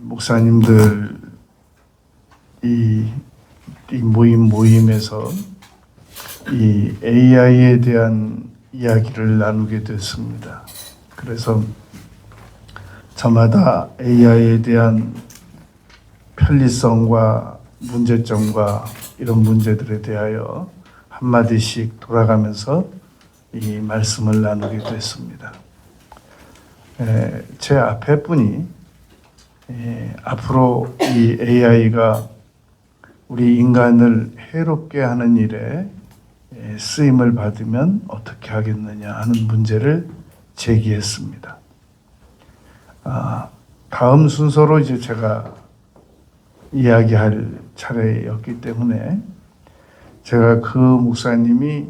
목사님들 이 모임에서 이 AI에 대한 이야기를 나누게 됐습니다. 그래서 저마다 AI에 대한 편리성과 문제점과 이런 문제들에 대하여 한마디씩 돌아가면서 이 말씀을 나누게 됐습니다. 제 앞에 분이 앞으로 이 AI가 우리 인간을 해롭게 하는 일에 쓰임을 받으면 어떻게 하겠느냐 하는 문제를 제기했습니다. 다음 순서로 이제 제가 이야기할 차례였기 때문에 제가 그 목사님이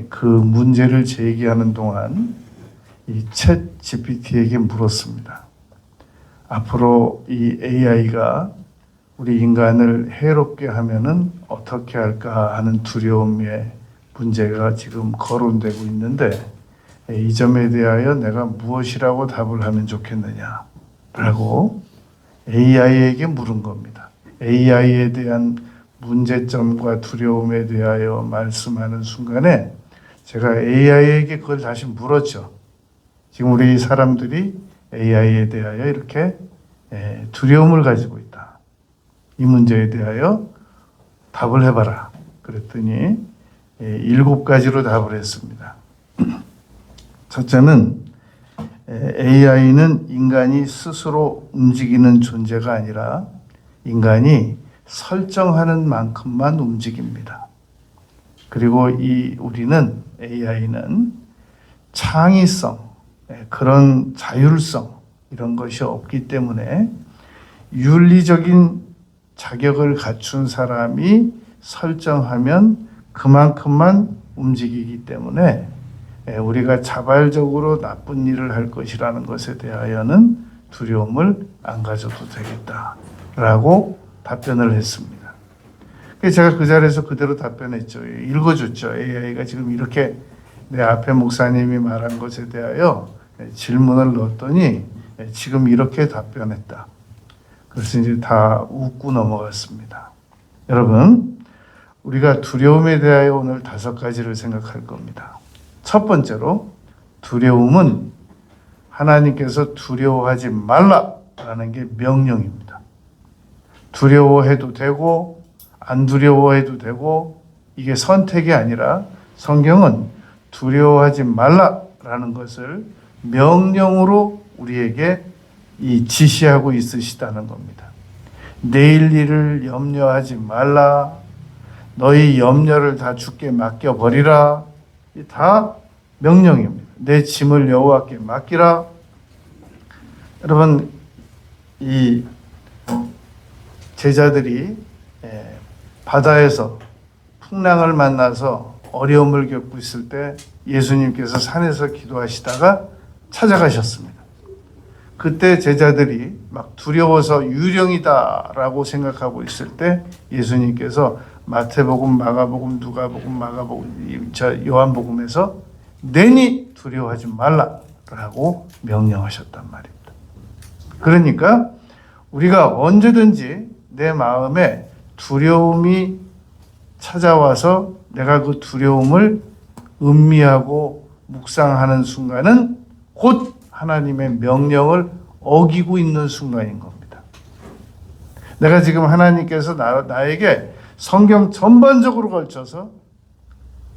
그 문제를 제기하는 동안 이 챗 GPT에게 물었습니다. 앞으로 이 AI가 우리 인간을 해롭게 하면은 어떻게 할까 하는 두려움의 문제가 지금 거론되고 있는데 이 점에 대하여 내가 무엇이라고 답을 하면 좋겠느냐라고 AI에게 물은 겁니다. AI에 대한 문제점과 두려움에 대하여 말씀하는 순간에 제가 AI에게 그걸 다시 물었죠. 지금 우리 사람들이 AI에 대하여 이렇게 두려움을 가지고 있다. 이 문제에 대하여 답을 해봐라. 그랬더니 7가지로 답을 했습니다. 첫째는 AI는 인간이 스스로 움직이는 존재가 아니라 인간이 설정하는 만큼만 움직입니다. 그리고 우리는 AI는 창의성, 그런 자율성 이런 것이 없기 때문에 윤리적인 자격을 갖춘 사람이 설정하면 그만큼만 움직이기 때문에 우리가 자발적으로 나쁜 일을 할 것이라는 것에 대하여는 두려움을 안 가져도 되겠다라고 답변을 했습니다. 제가 그 자리에서 그대로 답변했죠. 읽어줬죠. AI가 지금 이렇게 내 앞에 목사님이 말한 것에 대하여 질문을 넣었더니 지금 이렇게 답변했다. 그래서 이제 다 웃고 넘어갔습니다. 여러분, 우리가 두려움에 대하여 오늘 5가지를 생각할 겁니다. 첫 번째로 두려움은 하나님께서 두려워하지 말라라는 게 명령입니다. 두려워해도 되고 안 두려워해도 되고 이게 선택이 아니라 성경은 두려워하지 말라라는 것을 명령으로 우리에게 지시하고 있으시다는 겁니다. 내일 일을 염려하지 말라. 너희 염려를 다 주께 맡겨버리라. 다 명령입니다. 내 짐을 여호와께 맡기라. 여러분, 이 제자들이 바다에서 풍랑을 만나서 어려움을 겪고 있을 때 예수님께서 산에서 기도하시다가 찾아가셨습니다. 그때 제자들이 막 두려워서 유령이다라고 생각하고 있을 때 예수님께서 마태복음, 마가복음, 누가복음, 마가복음, 요한복음에서 내니 두려워하지 말라라고 명령하셨단 말입니다. 그러니까 우리가 언제든지 내 마음에 두려움이 찾아와서 내가 그 두려움을 음미하고 묵상하는 순간은 곧 하나님의 명령을 어기고 있는 순간인 겁니다. 내가 지금 하나님께서 나에게 성경 전반적으로 걸쳐서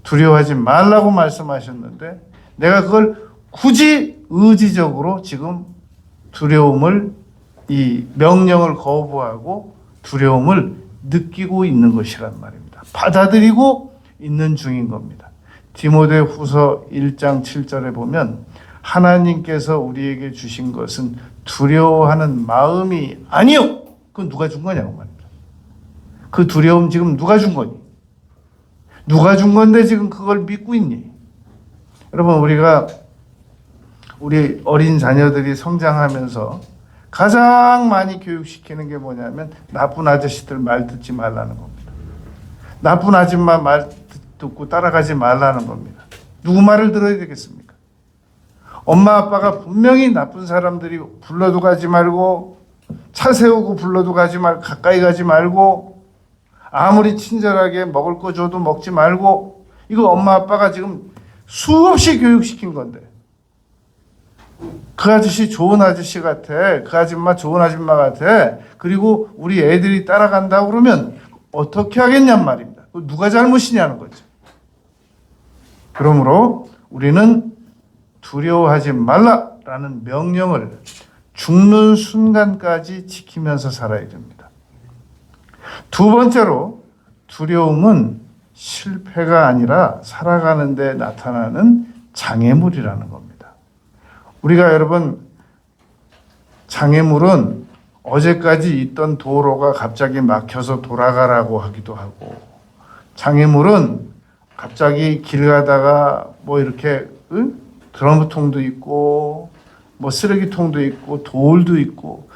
두려워하지 말라고 말씀하셨는데 내가 그걸 굳이 의지적으로 지금 두려움을 이 명령을 거부하고 두려움을 느끼고 있는 것이란 말입니다. 받아들이고 있는 중인 겁니다. 디모데후서 1장 7절에 보면 하나님께서 우리에게 주신 것은 두려워하는 마음이 아니요. 그건 누가 준 거냐고 말입니다. 그 두려움 지금 누가 준 거니? 누가 준 건데 지금 그걸 믿고 있니? 여러분, 우리 어린 자녀들이 성장하면서 가장 많이 교육시키는 게 뭐냐면 나쁜 아저씨들 말 듣지 말라는 겁니다. 나쁜 아줌마 말 듣고 따라가지 말라는 겁니다. 누구 말을 들어야 되겠습니까? 엄마 아빠가 분명히 나쁜 사람들이 불러도 가지 말고 차 세우고 불러도 가까이 가지 말고, 아무리 친절하게 먹을 거 줘도 먹지 말고, 이거 엄마 아빠가 지금 수없이 교육시킨 건데, 그 아저씨 좋은 아저씨 같아, 그 아줌마 좋은 아줌마 같아, 그리고 우리 애들이 따라간다고 그러면 어떻게 하겠냔 말입니다. 누가 잘못이냐는 거죠. 그러므로 우리는 두려워하지 말라라는 명령을 죽는 순간까지 지키면서 살아야 됩니다. 두 번째로, 두려움은 실패가 아니라 살아가는 데 나타나는 장애물이라는 겁니다. 우리가 여러분, 장애물은 어제까지 있던 도로가 갑자기 막혀서 돌아가라고 하기도 하고, 장애물은 갑자기 길 가다가 뭐 이렇게 드럼통도 있고 뭐 쓰레기통도 있고 돌도 있고,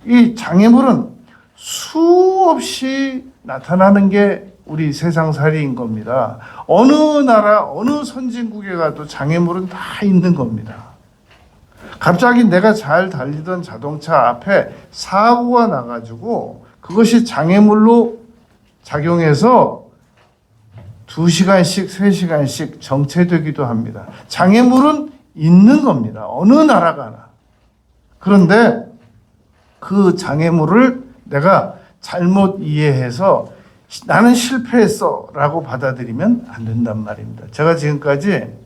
이 장애물은 수없이 나타나는 게 우리 세상살이인 겁니다. 어느 나라 어느 선진국에 가도 장애물은 다 있는 겁니다. 갑자기 내가 잘 달리던 자동차 앞에 사고가 나가지고 그것이 장애물로 작용해서 2시간씩 3시간씩 정체되기도 합니다. 장애물은 있는 겁니다. 어느 나라가나. 그런데 그 장애물을 내가 잘못 이해해서 나는 실패했어 라고 받아들이면 안 된단 말입니다. 제가 지금까지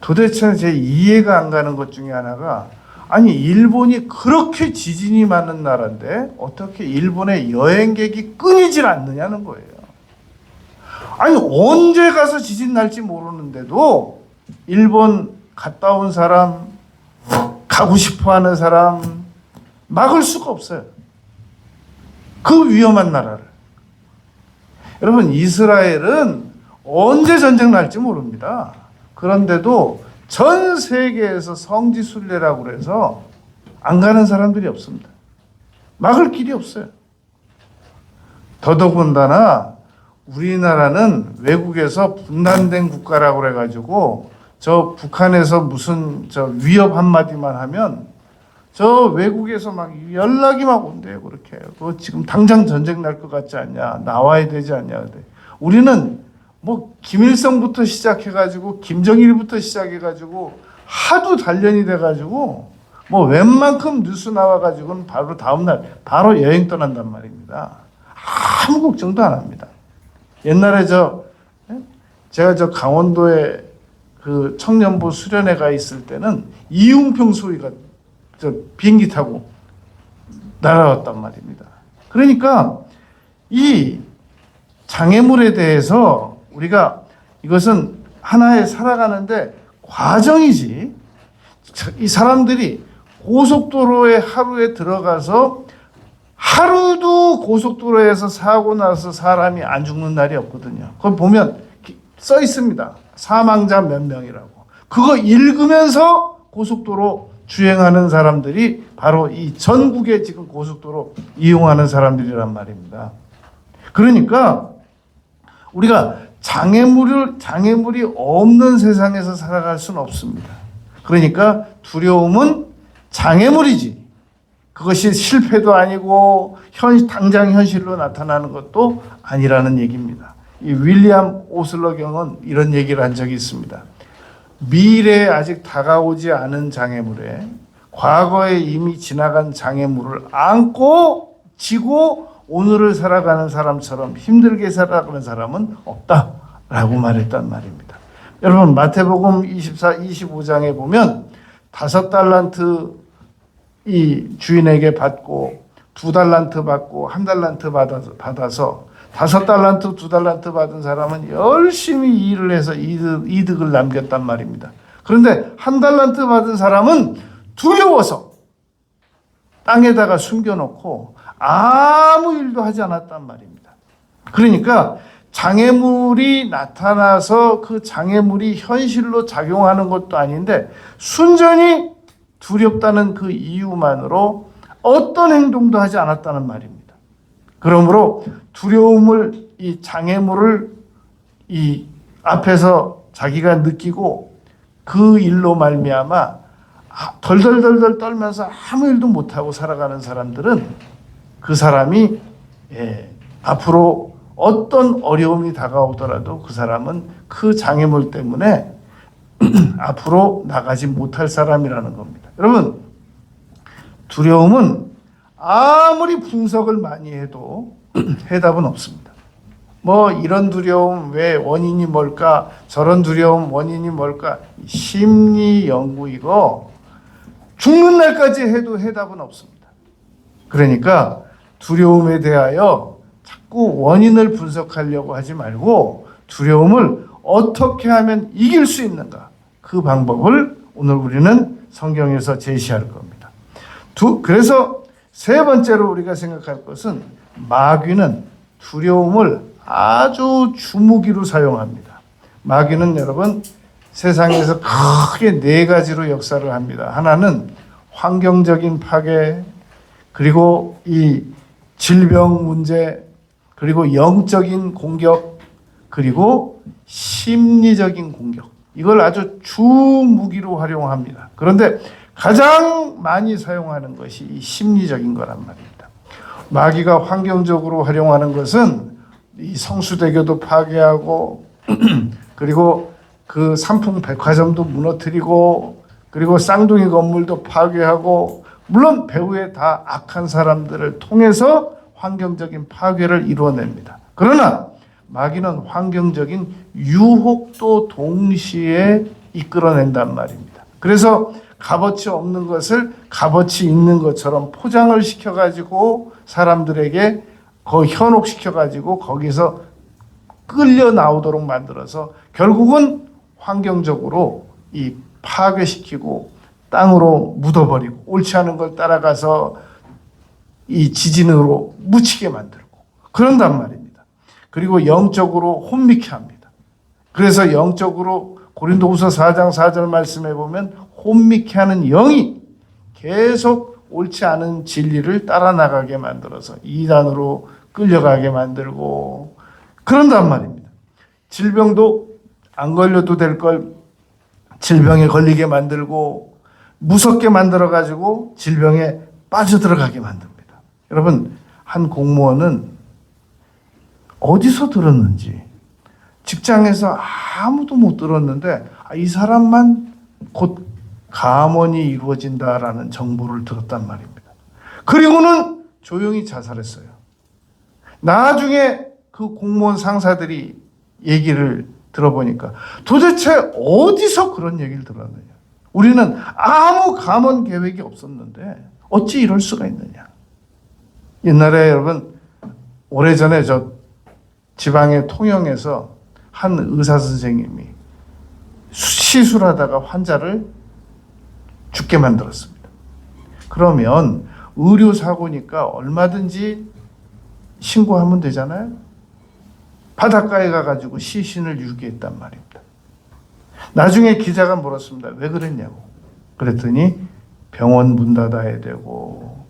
도대체 제 이해가 안 가는 것 중에 하나가, 아니 일본이 그렇게 지진이 많은 나라인데 어떻게 일본의 여행객이 끊이질 않느냐는 거예요. 아니 언제 가서 지진 날지 모르는데도 일본 갔다 온 사람, 가고 싶어하는 사람 막을 수가 없어요. 그 위험한 나라를. 여러분, 이스라엘은 언제 전쟁 날지 모릅니다. 그런데도 전 세계에서 성지 순례라고 그래서 안 가는 사람들이 없습니다. 막을 길이 없어요. 더더군다나 우리나라는 외국에서 분단된 국가라고 그래가지고 저 북한에서 무슨 저 위협 한마디만 하면 저 외국에서 막 연락이 막 온대요. 그렇게. 그 지금 당장 전쟁 날 것 같지 않냐? 나와야 되지 않냐? 근데 우리는 뭐 김일성부터 시작해가지고 김정일부터 시작해가지고 하도 단련이 돼가지고 뭐 웬만큼 뉴스 나와가지고는 바로 다음날 바로 여행 떠난단 말입니다. 아무 걱정도 안 합니다. 옛날에 제가 저 강원도에 그 청년부 수련회 가 있을 때는 이웅평 소위가 저 비행기 타고 날아왔단 말입니다. 그러니까 이 장애물에 대해서 우리가 이것은 하나의 살아가는데 과정이지, 이 사람들이 고속도로에 하루에 들어가서 하루도 고속도로에서 사고 나서 사람이 안 죽는 날이 없거든요. 거기 보면 써 있습니다. 사망자 몇 명이라고. 그거 읽으면서 고속도로 주행하는 사람들이 바로 이 전국에 지금 고속도로 이용하는 사람들이란 말입니다. 그러니까 우리가 장애물이 없는 세상에서 살아갈 수는 없습니다. 그러니까 두려움은 장애물이지, 그것이 실패도 아니고 당장 현실로 나타나는 것도 아니라는 얘기입니다. 이 윌리엄 오슬러 경은 이런 얘기를 한 적이 있습니다. 미래에 아직 다가오지 않은 장애물에 과거에 이미 지나간 장애물을 안고 지고 오늘을 살아가는 사람처럼 힘들게 살아가는 사람은 없다라고 말했단 말입니다. 여러분, 마태복음 25장에 보면 5달란트 이 주인에게 받고 2달란트 받고 1달란트 받아서 5달란트, 2달란트 받은 사람은 열심히 일을 해서 이득을 남겼단 말입니다. 그런데 1달란트 받은 사람은 두려워서 땅에다가 숨겨놓고 아무 일도 하지 않았단 말입니다. 그러니까 장애물이 나타나서 그 장애물이 현실로 작용하는 것도 아닌데 순전히 두렵다는 그 이유만으로 어떤 행동도 하지 않았다는 말입니다. 그러므로 두려움을, 이 장애물을 이 앞에서 자기가 느끼고 그 일로 말미암아 덜덜덜덜 떨면서 아무 일도 못하고 살아가는 사람들은 그 사람이 앞으로 어떤 어려움이 다가오더라도 그 사람은 그 장애물 때문에 앞으로 나가지 못할 사람이라는 겁니다. 여러분, 두려움은 아무리 분석을 많이 해도 해답은 없습니다. 뭐 이런 두려움 왜 원인이 뭘까? 저런 두려움 원인이 뭘까? 심리 연구 이거 죽는 날까지 해도 해답은 없습니다. 그러니까 두려움에 대하여 자꾸 원인을 분석하려고 하지 말고 두려움을 어떻게 하면 이길 수 있는가? 그 방법을 오늘 우리는 성경에서 제시할 겁니다. 그래서 세 번째로 우리가 생각할 것은 마귀는 두려움을 아주 주무기로 사용합니다. 마귀는 여러분 세상에서 크게 네 가지로 역사를 합니다. 하나는 환경적인 파괴, 그리고 이 질병 문제, 그리고 영적인 공격, 그리고 심리적인 공격. 이걸 아주 주무기로 활용합니다. 그런데 가장 많이 사용하는 것이 이 심리적인 거란 말입니다. 마귀가 환경적으로 활용하는 것은 이 성수대교도 파괴하고 그리고 그 삼풍 백화점도 무너뜨리고 그리고 쌍둥이 건물도 파괴하고 물론 배후에 다 악한 사람들을 통해서 환경적인 파괴를 이루어냅니다. 그러나 마귀는 환경적인 유혹도 동시에 이끌어낸단 말입니다. 그래서 값어치 없는 것을 값어치 있는 것처럼 포장을 시켜가지고 사람들에게 현혹시켜가지고 거기서 끌려 나오도록 만들어서 결국은 환경적으로 이 파괴시키고 땅으로 묻어버리고 옳지 않은 걸 따라가서 이 지진으로 묻히게 만들고 그런단 말입니다. 그리고 영적으로 혼미케 합니다. 그래서 영적으로 고린도후서 4장 4절 말씀해 보면 혼미케 하는 영이 계속 옳지 않은 진리를 따라 나가게 만들어서 이단으로 끌려가게 만들고 그런단 말입니다. 질병도 안 걸려도 될 걸 질병에 걸리게 만들고 무섭게 만들어 가지고 질병에 빠져들어가게 만듭니다. 여러분, 한 공무원은 어디서 들었는지 직장에서 아무도 못 들었는데 이 사람만 곧 감원이 이루어진다라는 정보를 들었단 말입니다. 그리고는 조용히 자살했어요. 나중에 그 공무원 상사들이 얘기를 들어보니까 도대체 어디서 그런 얘기를 들었느냐. 우리는 아무 감원 계획이 없었는데 어찌 이럴 수가 있느냐. 옛날에 여러분 오래전에 저 지방의 통영에서 한 의사 선생님이 시술하다가 환자를 죽게 만들었습니다. 그러면 의료사고니까 얼마든지 신고하면 되잖아요. 바닷가에 가가지고 시신을 유기했단 말입니다. 나중에 기자가 물었습니다. 왜 그랬냐고. 그랬더니 병원 문 닫아야 되고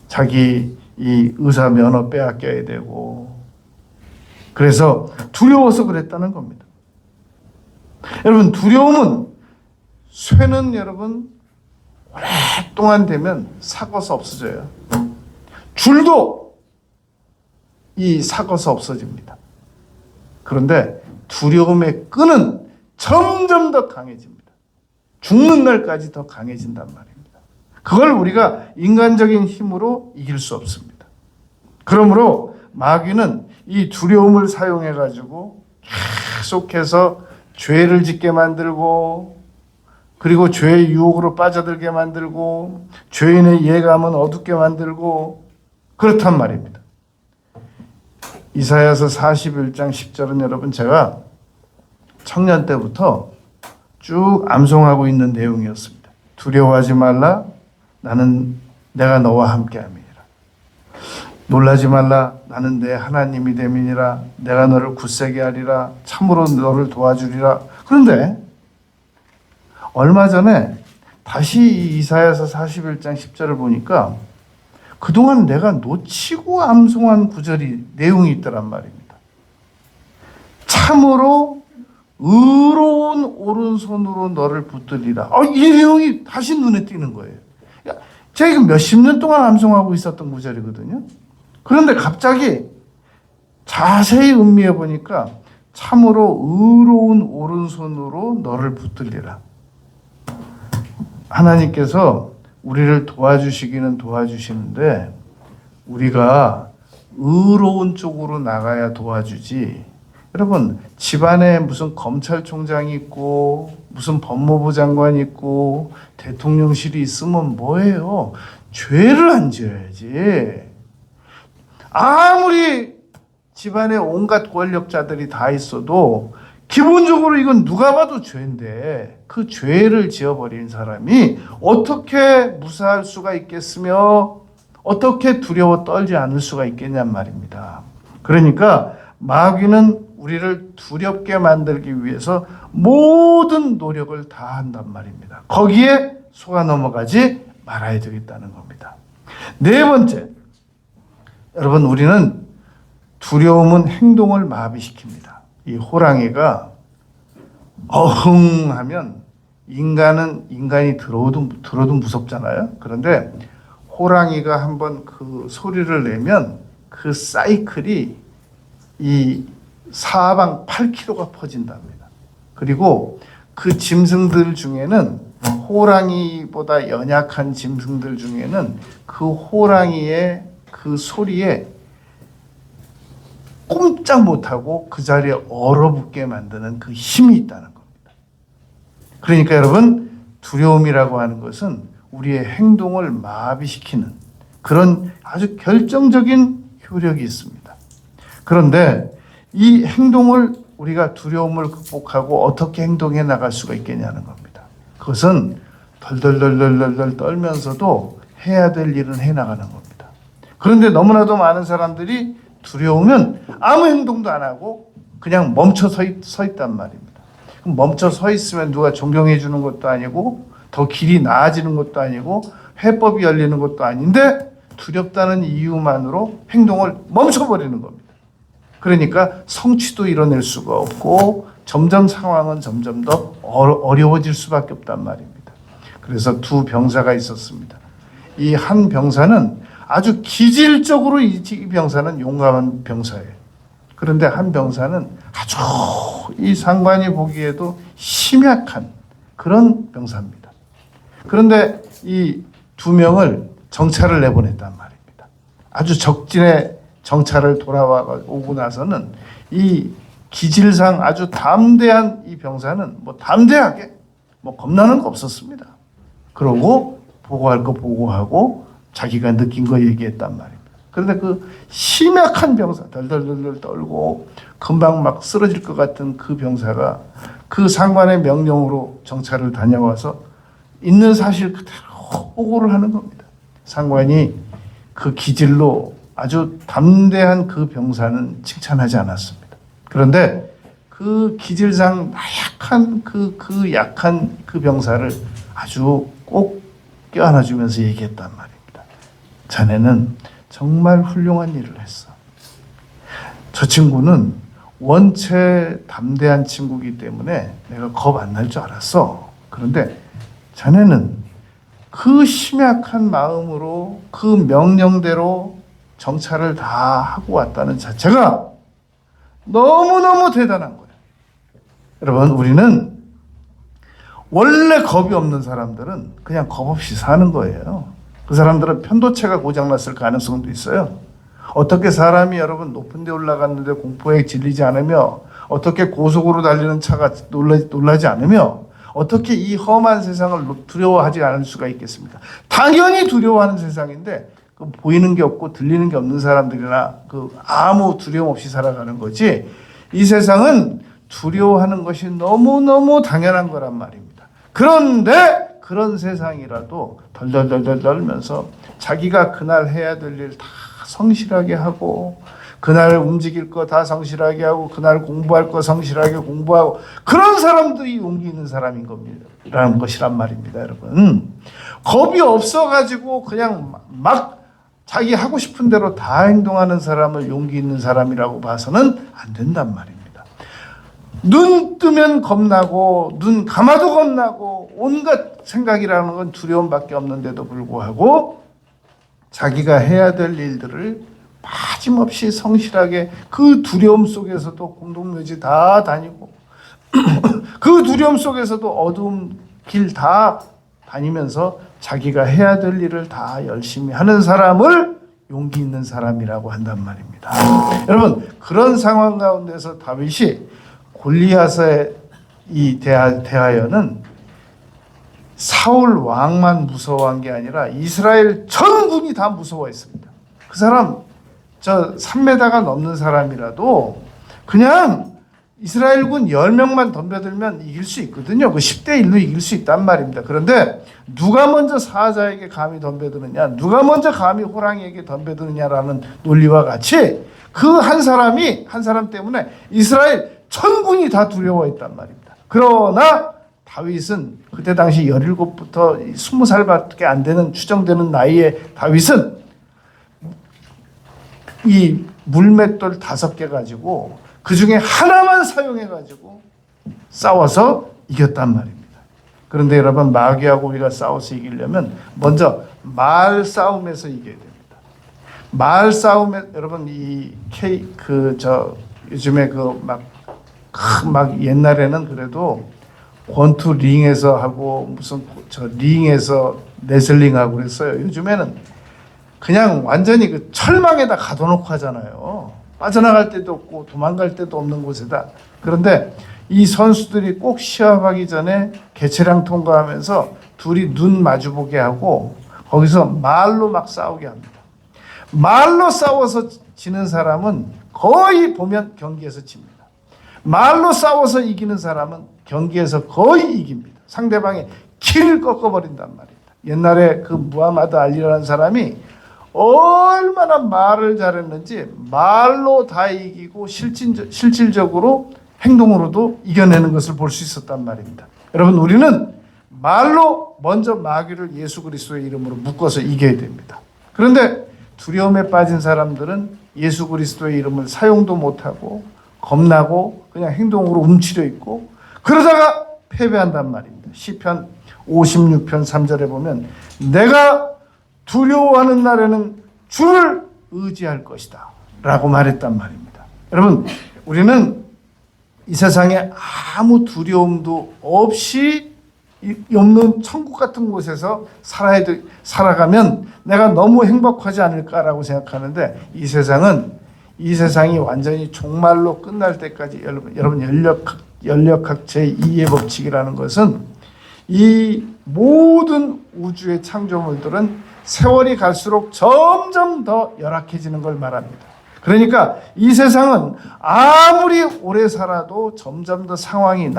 자기 이 의사 면허 빼앗겨야 되고 그래서 두려워서 그랬다는 겁니다. 여러분, 두려움은 쇠는 여러분 오랫동안 되면 삭어서 없어져요. 줄도 이 삭어서 없어집니다. 그런데 두려움의 끈은 점점 더 강해집니다. 죽는 날까지 더 강해진단 말입니다. 그걸 우리가 인간적인 힘으로 이길 수 없습니다. 그러므로 마귀는 이 두려움을 사용해 가지고 계속해서 죄를 짓게 만들고 그리고 죄의 유혹으로 빠져들게 만들고 죄인의 예감은 어둡게 만들고 그렇단 말입니다. 이사야서 41장 10절은 여러분 제가 청년 때부터 쭉 암송하고 있는 내용이었습니다. 두려워하지 말라. 나는 내가 너와 함께함이니라. 놀라지 말라. 나는 내 하나님이 됨이니라. 내가 너를 굳세게 하리라. 참으로 너를 도와주리라. 그런데 얼마 전에 다시 이사야서 41장 10절을 보니까 그동안 내가 놓치고 암송한 구절이 내용이 있더란 말입니다. 참으로 의로운 오른손으로 너를 붙들리라. 이 내용이 다시 눈에 띄는 거예요. 제가 몇십 년 동안 암송하고 있었던 구절이거든요. 그런데 갑자기 자세히 음미해 보니까 참으로 의로운 오른손으로 너를 붙들리라. 하나님께서 우리를 도와주시기는 도와주시는데 우리가 의로운 쪽으로 나가야 도와주지. 여러분, 집안에 무슨 검찰총장이 있고 무슨 법무부 장관이 있고 대통령실이 있으면 뭐예요? 죄를 안 지어야지. 아무리 집안에 온갖 권력자들이 다 있어도 기본적으로 이건 누가 봐도 죄인데 그 죄를 지어버린 사람이 어떻게 무사할 수가 있겠으며 어떻게 두려워 떨지 않을 수가 있겠냔 말입니다. 그러니까 마귀는 우리를 두렵게 만들기 위해서 모든 노력을 다 한단 말입니다. 거기에 속아 넘어가지 말아야 되겠다는 겁니다. 네 번째, 여러분, 우리는 두려움은 행동을 마비시킵니다. 이 호랑이가 어흥하면 인간이 들어도 무섭잖아요. 그런데 호랑이가 한번 그 소리를 내면 그 사이클이 이 사방 8km가 퍼진답니다. 그리고 그 짐승들 중에는 호랑이보다 연약한 짐승들 중에는 그 호랑이의 그 소리에 꼼짝 못하고 그 자리에 얼어붙게 만드는 그 힘이 있다는 겁니다. 그러니까 여러분, 두려움이라고 하는 것은 우리의 행동을 마비시키는 그런 아주 결정적인 효력이 있습니다. 그런데 이 행동을 우리가 두려움을 극복하고 어떻게 행동해 나갈 수가 있겠냐는 겁니다. 그것은 덜덜덜덜덜 떨면서도 해야 될 일은 해 나가는 겁니다. 그런데 너무나도 많은 사람들이 두려우면 아무 행동도 안 하고 그냥 멈춰 서 있단 말입니다. 그럼 멈춰 서 있으면 누가 존경해 주는 것도 아니고 더 길이 나아지는 것도 아니고 해법이 열리는 것도 아닌데 두렵다는 이유만으로 행동을 멈춰버리는 겁니다. 그러니까 성취도 이뤄낼 수가 없고 점점 상황은 점점 더 어려워질 수밖에 없단 말입니다. 그래서 두 병사가 있었습니다. 이 한 병사는 아주 기질적으로 이 병사는 용감한 병사예요. 그런데 한 병사는 아주 이 상관이 보기에도 심약한 그런 병사입니다. 그런데 이 두 명을 정찰을 내보냈단 말입니다. 아주 적진에 정찰을 오고 나서는 이 기질상 아주 담대한 이 병사는 담대하게 겁나는 거 없었습니다. 그러고 보고할 거 보고하고 자기가 느낀 거 얘기했단 말입니다. 그런데 그 심약한 병사, 덜덜덜덜 떨고 금방 막 쓰러질 것 같은 그 병사가 그 상관의 명령으로 정찰을 다녀와서 있는 사실 그대로 보고를 하는 겁니다. 상관이 그 기질로 아주 담대한 그 병사는 칭찬하지 않았습니다. 그런데 그 기질상 나약한 그 약한 그 병사를 아주 꼭 껴안아주면서 얘기했단 말입니다. 자네는 정말 훌륭한 일을 했어. 저 친구는 원체 담대한 친구이기 때문에 내가 겁 안 날 줄 알았어. 그런데 자네는 그 심약한 마음으로 그 명령대로 정찰을 다 하고 왔다는 자체가 너무너무 대단한 거예요. 여러분, 우리는 원래 겁이 없는 사람들은 그냥 겁 없이 사는 거예요. 그 사람들은 편도체가 고장났을 가능성도 있어요. 어떻게 사람이 여러분 높은 데 올라갔는데 공포에 질리지 않으며 어떻게 고속으로 달리는 차가 놀라지 않으며 어떻게 이 험한 세상을 두려워하지 않을 수가 있겠습니까? 당연히 두려워하는 세상인데 보이는 게 없고 들리는 게 없는 사람들이나 아무 두려움 없이 살아가는 거지, 이 세상은 두려워하는 것이 너무너무 당연한 거란 말입니다. 그런데 그런 세상이라도 덜덜덜덜 떨면서 자기가 그날 해야 될 일 다 성실하게 하고 그날 움직일 거 다 성실하게 하고 그날 공부할 거 성실하게 공부하고 그런 사람들이 용기 있는 사람인 겁니다. 라는 것이란 말입니다, 여러분. 겁이 없어가지고 그냥 막 자기 하고 싶은 대로 다 행동하는 사람을 용기 있는 사람이라고 봐서는 안 된단 말입니다. 눈 뜨면 겁나고 눈 감아도 겁나고 온갖 생각이라는 건 두려움밖에 없는데도 불구하고 자기가 해야 될 일들을 빠짐없이 성실하게 그 두려움 속에서도 공동묘지 다 다니고 그 두려움 속에서도 어두운 길 다 다니면서 자기가 해야 될 일을 다 열심히 하는 사람을 용기 있는 사람이라고 한단 말입니다. 여러분, 그런 상황 가운데서 다윗이 골리앗에 대하여는 사울 왕만 무서워한 게 아니라 이스라엘 전군이 다 무서워했습니다. 그 사람 저 3m가 넘는 사람이라도 그냥 이스라엘군 10명만 덤벼들면 이길 수 있거든요. 그 10대 1로 이길 수 있단 말입니다. 그런데 누가 먼저 사자에게 감히 덤벼드느냐, 누가 먼저 감히 호랑이에게 덤벼드느냐라는 논리와 같이 그 한 사람 때문에 이스라엘 전군이 다 두려워했단 말입니다. 그러나 다윗은 그때 당시 17부터 20살밖에 안 되는 추정되는 나이의 다윗은 이 물맷돌 5개 가지고 그 중에 하나만 사용해 가지고 싸워서 이겼단 말입니다. 그런데 여러분, 마귀하고 우리가 싸워서 이기려면 먼저 말 싸움에서 이겨야 됩니다. 말 싸움에 여러분 요즘에 막 옛날에는 그래도 권투 링에서 하고 무슨 링에서 레슬링 하고 그랬어요. 요즘에는 그냥 완전히 그 철망에다 가둬놓고 하잖아요. 빠져나갈 데도 없고 도망갈 데도 없는 곳에다. 그런데 이 선수들이 꼭 시합하기 전에 개체량 통과하면서 둘이 눈 마주보게 하고 거기서 말로 막 싸우게 합니다. 말로 싸워서 지는 사람은 거의 보면 경기에서 집니다. 말로 싸워서 이기는 사람은 경기에서 거의 이깁니다. 상대방의 키를 꺾어버린단 말입니다. 옛날에 그 무하마드 알리라는 사람이 얼마나 말을 잘했는지 말로 다 이기고 실질적으로 행동으로도 이겨내는 것을 볼 수 있었단 말입니다. 여러분, 우리는 말로 먼저 마귀를 예수 그리스도의 이름으로 묶어서 이겨야 됩니다. 그런데 두려움에 빠진 사람들은 예수 그리스도의 이름을 사용도 못하고 겁나고 그냥 행동으로 움츠려 있고 그러다가 패배한단 말입니다. 시편 56편 3절에 보면 내가 두려워하는 날에는 주를 의지할 것이다 라고 말했단 말입니다. 여러분, 우리는 이 세상에 아무 두려움도 없이 없는 천국 같은 곳에서 살아가면 내가 너무 행복하지 않을까라고 생각하는데 이 세상이 완전히 종말로 끝날 때까지 여러분 연력학 제2의 법칙이라는 것은 이 모든 우주의 창조물들은 세월이 갈수록 점점 더 열악해지는 걸 말합니다. 그러니까 이 세상은 아무리 오래 살아도 점점 더 상황이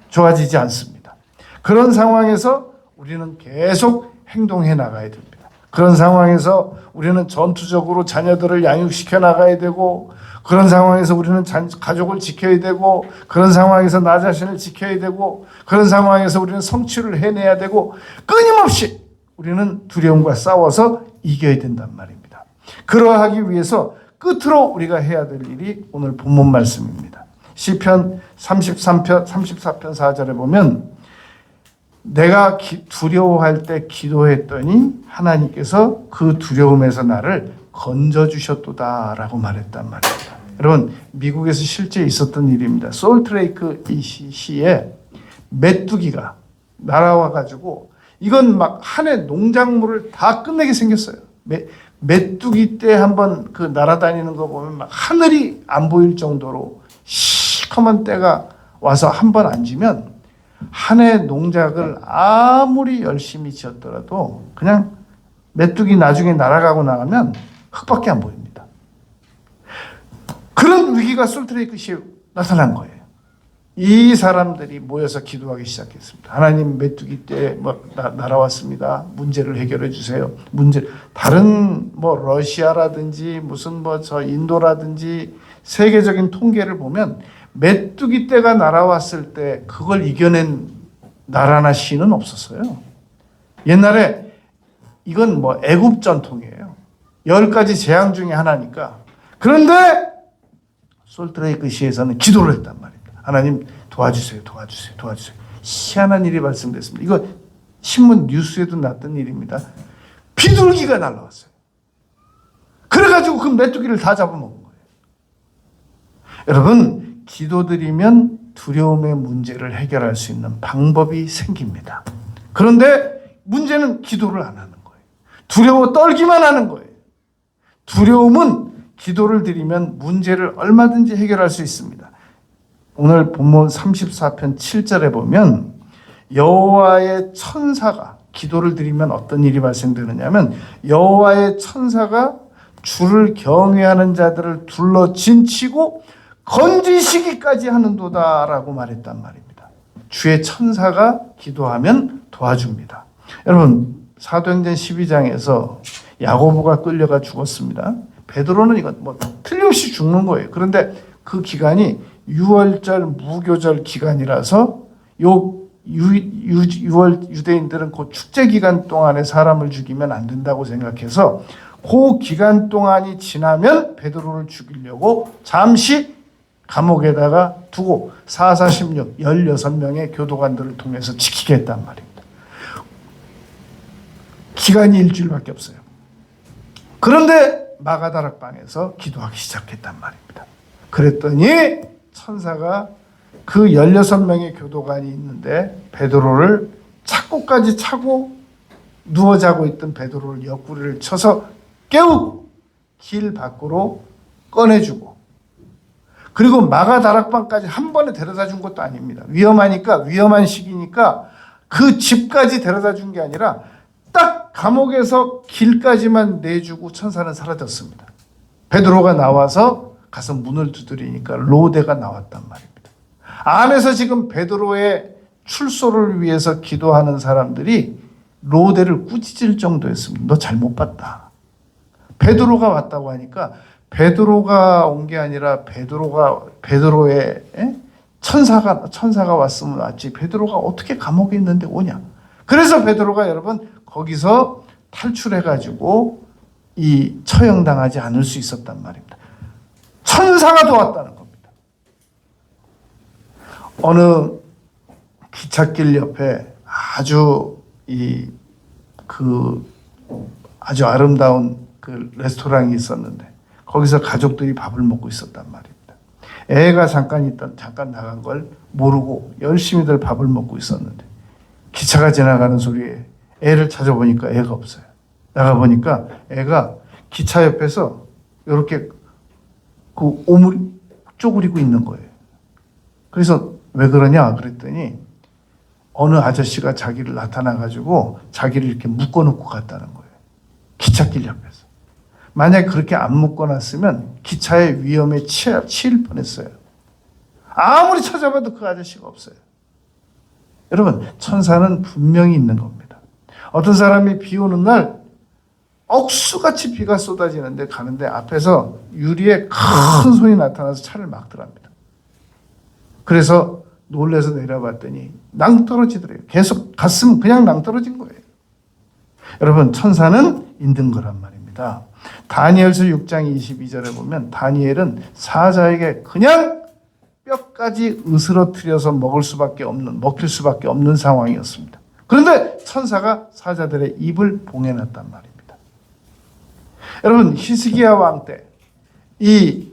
좋아지지 않습니다. 그런 상황에서 우리는 계속 행동해 나가야 됩니다. 그런 상황에서 우리는 전투적으로 자녀들을 양육시켜 나가야 되고 그런 상황에서 우리는 가족을 지켜야 되고 그런 상황에서 나 자신을 지켜야 되고 그런 상황에서 우리는 성취를 해내야 되고 끊임없이 우리는 두려움과 싸워서 이겨야 된단 말입니다. 그러하기 위해서 끝으로 우리가 해야 될 일이 오늘 본문 말씀입니다. 시편 34편 4절에 보면 내가 두려워할 때 기도했더니 하나님께서 그 두려움에서 나를 건져주셨도다 라고 말했단 말입니다. 여러분, 미국에서 실제 있었던 일입니다. 솔트레이크 이 시에 메뚜기가 날아와 가지고 이건 막 한 해 농작물을 다 끝내게 생겼어요. 메뚜기 때 한번 그 날아다니는 거 보면 막 하늘이 안 보일 정도로 시커먼 때가 와서 한번 앉으면 한 해 농작을 아무리 열심히 지었더라도 그냥 메뚜기 나중에 날아가고 나가면 흙밖에 안 보입니다. 그런 위기가 솔트레이크시에 나타난 거예요. 이 사람들이 모여서 기도하기 시작했습니다. 하나님, 메뚜기 때 날아왔습니다. 문제를 해결해 주세요. 다른 러시아라든지 무슨 저 인도라든지 세계적인 통계를 보면 메뚜기 떼가 날아왔을 때 그걸 이겨낸 나라나 시는 없었어요. 옛날에 이건 애굽 전통이에요. 10가지 재앙 중에 하나니까. 그런데 솔트레이크 시에서는 기도를 했단 말입니다. 하나님 도와주세요. 도와주세요. 도와주세요. 희한한 일이 발생됐습니다. 이거 신문 뉴스에도 났던 일입니다. 비둘기가 날라왔어요. 그래가지고 그 메뚜기를 다 잡아먹은 거예요. 여러분, 기도드리면 두려움의 문제를 해결할 수 있는 방법이 생깁니다. 그런데 문제는 기도를 안 하는 거예요. 두려워 떨기만 하는 거예요. 두려움은 기도를 드리면 문제를 얼마든지 해결할 수 있습니다. 오늘 본문 34편 7절에 보면 여호와의 천사가 기도를 드리면 어떤 일이 발생되느냐면 여호와의 천사가 주를 경외하는 자들을 둘러 진치고 건지시기까지 하는도다라고 말했단 말입니다. 주의 천사가 기도하면 도와줍니다. 여러분, 사도행전 12장에서 야고보가 끌려가 죽었습니다. 베드로는 이건 뭐 틀림없이 죽는 거예요. 그런데 그 기간이 유월절 무교절 기간이라서 유대인들은 그 축제 기간 동안에 사람을 죽이면 안 된다고 생각해서 그 기간 동안이 지나면 베드로를 죽이려고 잠시 감옥에다가 두고 4416 16명의 교도관들을 통해서 지키게 했단 말입니다. 기간이 일주일밖에 없어요. 그런데 마가다락방에서 기도하기 시작했단 말입니다. 그랬더니 천사가 그 16명의 교도관이 있는데 베드로를 착고까지 차고 누워 자고 있던 베드로를 옆구리를 쳐서 깨우고 길 밖으로 꺼내주고, 그리고 마가다락방까지 한 번에 데려다 준 것도 아닙니다. 위험한 시기니까 그 집까지 데려다 준 게 아니라 딱 감옥에서 길까지만 내주고 천사는 사라졌습니다. 베드로가 나와서 가서 문을 두드리니까 로데가 나왔단 말입니다. 안에서 지금 베드로의 출소를 위해서 기도하는 사람들이 로데를 꾸짖을 정도였습니다. 너 잘못 봤다. 베드로가 왔다고 하니까 베드로가 온 게 아니라 베드로의 천사가 왔으면 왔지 베드로가 어떻게 감옥에 있는데 오냐. 그래서 베드로가 여러분 거기서 탈출해가지고 이 처형당하지 않을 수 있었단 말입니다. 천사가 도왔다는 겁니다. 어느 기찻길 옆에 아주 아주 아름다운 그 레스토랑이 있었는데 거기서 가족들이 밥을 먹고 있었단 말입니다. 애가 잠깐 나간 걸 모르고 열심히들 밥을 먹고 있었는데 기차가 지나가는 소리에 애를 찾아보니까 애가 없어요. 나가보니까 애가 기차 옆에서 이렇게 그 오물 쪼그리고 있는 거예요. 그래서 왜 그러냐 그랬더니 어느 아저씨가 자기를 나타나가지고 자기를 이렇게 묶어놓고 갔다는 거예요. 기찻길 옆에서. 만약에 그렇게 안 묶어놨으면 기차의 위험에 치일 뻔했어요. 아무리 찾아봐도 그 아저씨가 없어요. 여러분, 천사는 분명히 있는 겁니다. 어떤 사람이 비 오는 날 억수같이 비가 쏟아지는데 가는데 앞에서 유리에 큰 손이 나타나서 차를 막더랍니다. 그래서 놀래서 내려봤더니 낭떠러지더래요. 계속 갔으면 그냥 낭떠러진 거예요. 여러분, 천사는 있는 거란 말입니다. 다니엘서 6장 22절에 보면 다니엘은 사자에게 그냥 뼈까지 으스러뜨려서 먹일 수밖에 없는 상황이었습니다. 그런데 천사가 사자들의 입을 봉해놨단 말입니다. 여러분, 히스기야 왕 때 이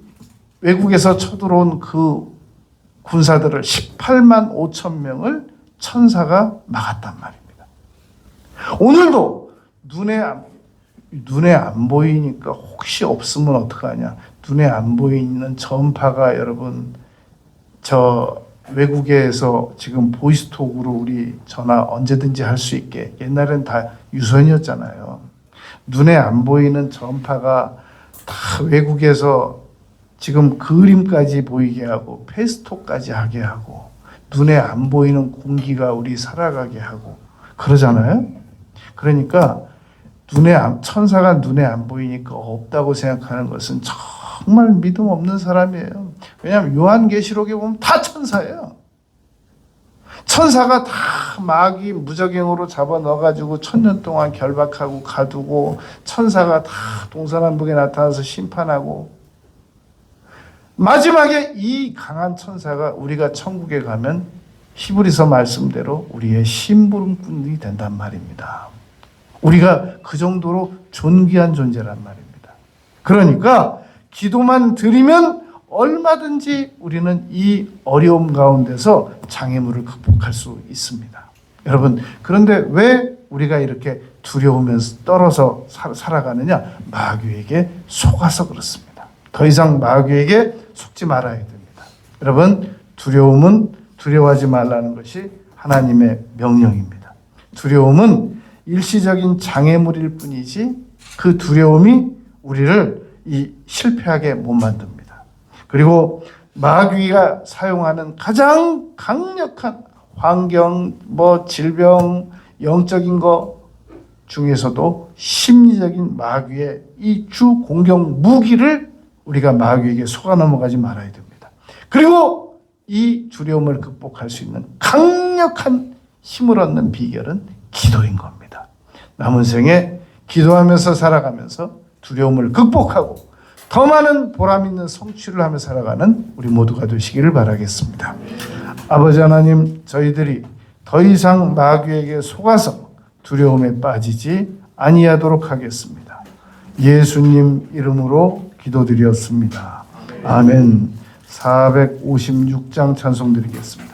외국에서 쳐들어온 그 군사들을 18만 5천 명을 천사가 막았단 말입니다. 오늘도 눈에 안 보이니까 혹시 없으면 어떡하냐. 눈에 안 보이는 전파가 여러분 저 외국에서 지금 보이스톡으로 우리 전화 언제든지 할 수 있게, 옛날엔 다 유선이었잖아요. 눈에 안 보이는 전파가 다 외국에서 지금 그림까지 보이게 하고 페이스톡까지 하게 하고 눈에 안 보이는 공기가 우리 살아가게 하고 그러잖아요. 그러니까 천사가 눈에 안 보이니까 없다고 생각하는 것은 정말 믿음 없는 사람이에요. 왜냐하면 요한계시록에 보면 다 천사예요. 천사가 다 마귀 무적행으로 잡아 넣어가지고 1000년 동안 결박하고 가두고, 천사가 다 동서남북에 나타나서 심판하고, 마지막에 이 강한 천사가 우리가 천국에 가면 히브리서 말씀대로 우리의 심부름꾼이 된단 말입니다. 우리가 그 정도로 존귀한 존재란 말입니다. 그러니까 기도만 드리면 얼마든지 우리는 이 어려움 가운데서 장애물을 극복할 수 있습니다. 여러분, 그런데 왜 우리가 이렇게 두려우면서 떨어서 살아가느냐? 마귀에게 속아서 그렇습니다. 더 이상 마귀에게 속지 말아야 됩니다. 여러분, 두려움은 두려워하지 말라는 것이 하나님의 명령입니다. 두려움은 일시적인 장애물일 뿐이지 그 두려움이 우리를 실패하게 못 만듭니다. 그리고 마귀가 사용하는 가장 강력한 환경, 질병, 영적인 것 중에서도 심리적인 마귀의 이 주 공격 무기를 우리가 마귀에게 속아 넘어가지 말아야 됩니다. 그리고 이 두려움을 극복할 수 있는 강력한 힘을 얻는 비결은 기도인 겁니다. 남은 생에 기도하면서 살아가면서 두려움을 극복하고 더 많은 보람 있는 성취를 하며 살아가는 우리 모두가 되시기를 바라겠습니다. 아버지 하나님, 저희들이 더 이상 마귀에게 속아서 두려움에 빠지지 아니하도록 하겠습니다. 예수님 이름으로 기도드렸습니다. 아멘. 456장 찬송 드리겠습니다.